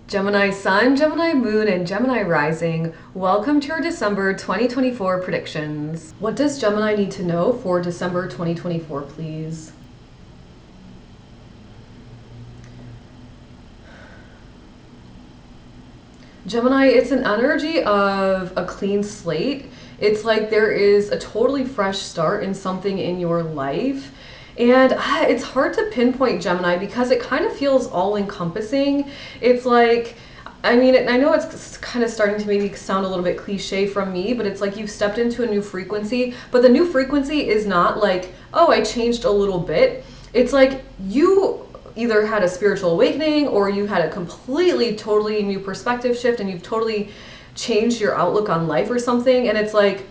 Gemini Sun, Gemini Moon, and Gemini Rising, welcome to your December 2024 predictions. What does Gemini need to know for December 2024, please? Gemini, it's an energy of a clean slate. It's like there is a totally fresh start in something in your life. And it's hard to pinpoint Gemini because it kind of feels all encompassing. It's like, I mean, I know it's kind of starting to maybe sound a little bit cliche from me, but it's like you've stepped into a new frequency. But the new frequency is not like, oh, I changed a little bit. It's like you either had a spiritual awakening or you had a completely, totally new perspective shift and you've totally changed your outlook on life or something. And it's like,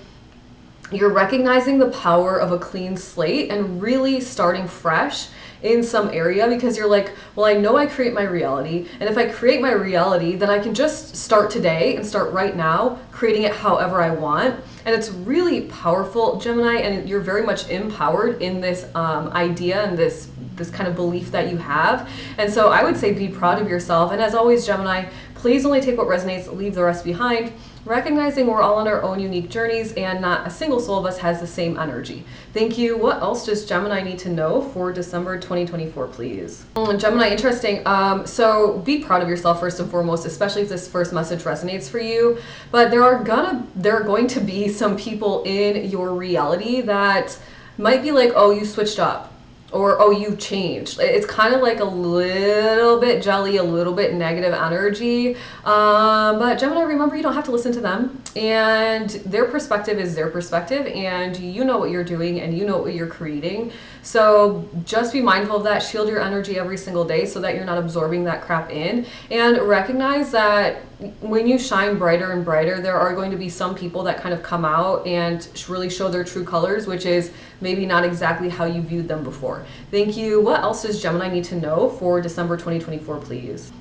you're recognizing the power of a clean slate and really starting fresh in some area because you're like, well, I know I create my reality. And if I create my reality, then I can just start today and start right now, creating it however I want. And it's really powerful, Gemini, and you're very much empowered in this idea and this kind of belief that you have. And so I would say be proud of yourself. And as always, Gemini, please only take what resonates, leave the rest behind. Recognizing we're all on our own unique journeys and not a single soul of us has the same energy. Thank you. What else does Gemini need to know for December 2024, please? Gemini, interesting. So be proud of yourself first and foremost, especially if this first message resonates for you. But there are going to be some people in your reality that might be like, oh, you switched up. Or, oh, you changed. It's kind of like a little bit jelly, a little bit negative energy. But Gemini, remember, you don't have to listen to them. And their perspective is their perspective. And you know what you're doing and you know what you're creating. So just be mindful of that. Shield your energy every single day so that you're not absorbing that crap in. And recognize that when you shine brighter and brighter, there are going to be some people that kind of come out and really show their true colors, which is maybe not exactly how you viewed them before. Thank you. What else does Gemini need to know for December 2024, please?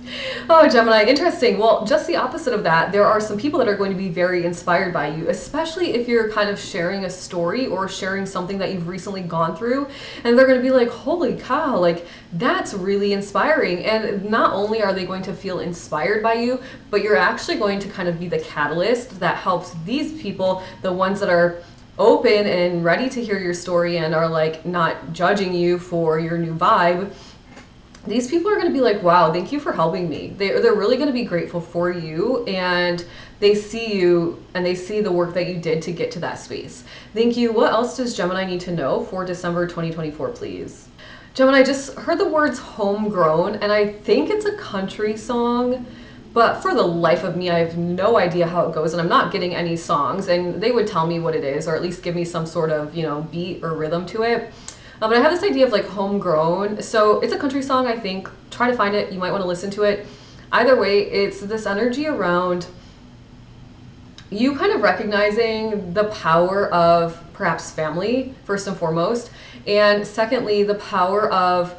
Oh, Gemini, interesting. Well, just the opposite of that. There are some people that are going to be very inspired by you, especially if you're kind of sharing a story or sharing something that you've recently gone through. And they're going to be like, holy cow, like that's really inspiring. And not only are they going to feel inspired by you, but you're actually going to kind of be the catalyst that helps these people, the ones that are open and ready to hear your story and are like not judging you for your new vibe. These people are going to be like, wow, thank you for helping me. They're really going to be grateful for you, and they see you and they see the work that you did to get to that space. Thank you. What else does Gemini need to know for December 2024, please? Gemini, I just heard the words homegrown, and I think it's a country song. But for the life of me, I have no idea how it goes, and I'm not getting any songs, and they would tell me what it is, or at least give me some sort of, beat or rhythm to it. But I have this idea of like homegrown. So it's a country song, I think. Try to find it. You might want to listen to it. Either way, it's this energy around you kind of recognizing the power of perhaps family, first and foremost. And secondly, the power of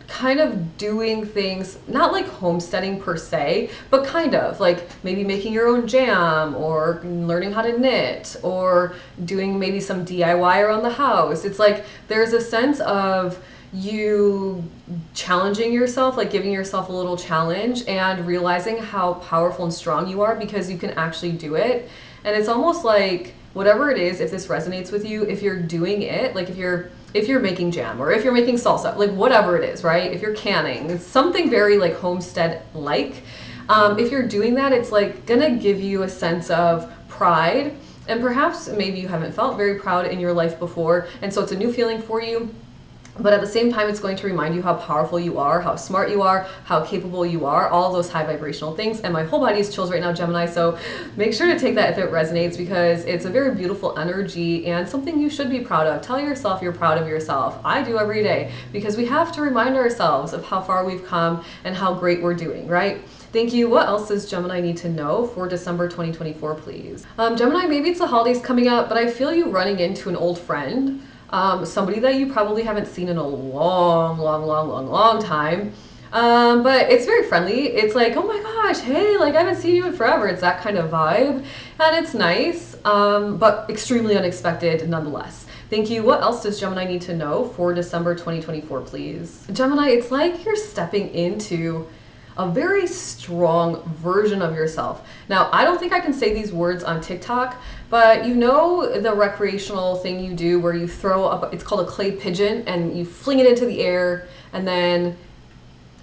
kind of doing things, not like homesteading per se, but kind of like maybe making your own jam or learning how to knit or doing maybe some DIY around the house. It's like there's a sense of you challenging yourself, like giving yourself a little challenge and realizing how powerful and strong you are because you can actually do it. And it's almost like whatever it is, if this resonates with you, if you're doing it, like if you're making jam or if you're making salsa, like whatever it is, right? If you're canning, it's something very like homestead-like. If you're doing that, it's like gonna give you a sense of pride, and perhaps maybe you haven't felt very proud in your life before, and so it's a new feeling for you. But at the same time, it's going to remind you how powerful you are, how smart you are, how capable you are, all those high vibrational things. And my whole body is chills right now, Gemini. So make sure to take that if it resonates because it's a very beautiful energy and something you should be proud of. Tell yourself you're proud of yourself. I do every day because we have to remind ourselves of how far we've come and how great we're doing, right? Thank you. What else does Gemini need to know for December 2024, please? Gemini, maybe it's the holidays coming up, but I feel you running into an old friend. Somebody that you probably haven't seen in a long time. But it's very friendly. It's like, oh my gosh, hey, like I haven't seen you in forever. It's that kind of vibe. And it's nice, but extremely unexpected nonetheless. Thank you. What else does Gemini need to know for December 2024, please? Gemini, it's like you're stepping into a very strong version of yourself. Now, I don't think I can say these words on TikTok, but you know the recreational thing you do where you throw up, it's called a clay pigeon, and you fling it into the air and then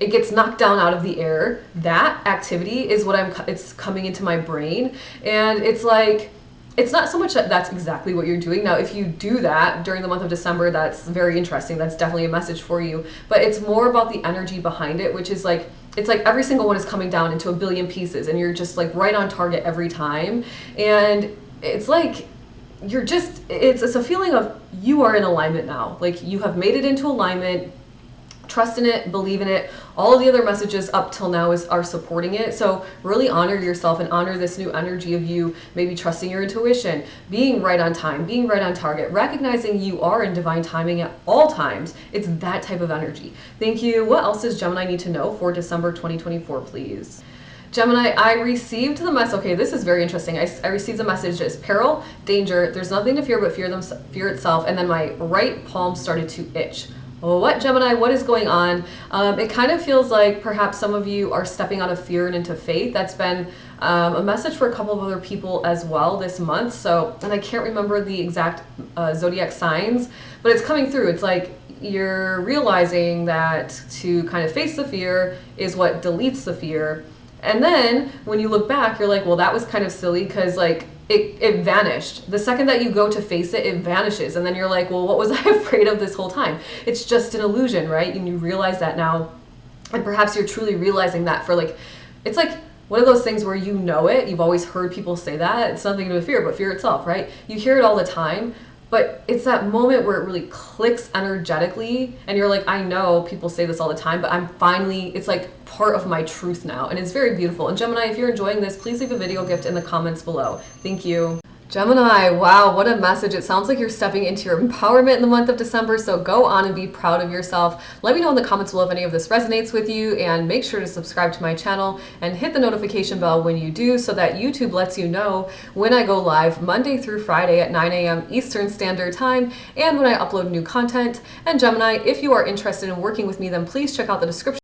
it gets knocked down out of the air. That activity is what it's coming into my brain. And it's like, it's not so much that that's exactly what you're doing. Now, if you do that during the month of December, that's very interesting. That's definitely a message for you. But it's more about the energy behind it, which is like, it's like every single one is coming down into a billion pieces and you're just like right on target every time. And it's like, it's a feeling of you are in alignment now. Like you have made it into alignment. Trust in it, believe in it. All of the other messages up till now are supporting it. So really honor yourself and honor this new energy of you, maybe trusting your intuition, being right on time, being right on target, recognizing you are in divine timing at all times. It's that type of energy. Thank you. What else does Gemini need to know for December 2024, please? Gemini, I received the message. Okay, this is very interesting. I received the message as peril, danger, there's nothing to fear but fear itself. And then my right palm started to itch. What, Gemini? What is going on? It kind of feels like perhaps some of you are stepping out of fear and into faith. That's been a message for a couple of other people as well this month. So, and I can't remember the exact zodiac signs, but it's coming through. It's like you're realizing that to kind of face the fear is what deletes the fear. And then when you look back, you're like, well, that was kind of silly because like it vanished. The second that you go to face it, it vanishes. And then you're like, well, what was I afraid of this whole time? It's just an illusion, right? And you realize that now. And perhaps you're truly realizing that for like, it's like one of those things where you know it. You've always heard people say that. It's nothing to do with fear, but fear itself, right? You hear it all the time. But it's that moment where it really clicks energetically and you're like, I know people say this all the time, but it's like part of my truth now. And it's very beautiful. And Gemini, if you're enjoying this, please leave a video gift in the comments below. Thank you. Gemini, wow, what a message. It sounds like you're stepping into your empowerment in the month of December, so go on and be proud of yourself. Let me know in the comments below if any of this resonates with you, and make sure to subscribe to my channel and hit the notification bell when you do so that YouTube lets you know when I go live Monday through Friday at 9 a.m. Eastern Standard Time and when I upload new content. And Gemini, if you are interested in working with me, then please check out the description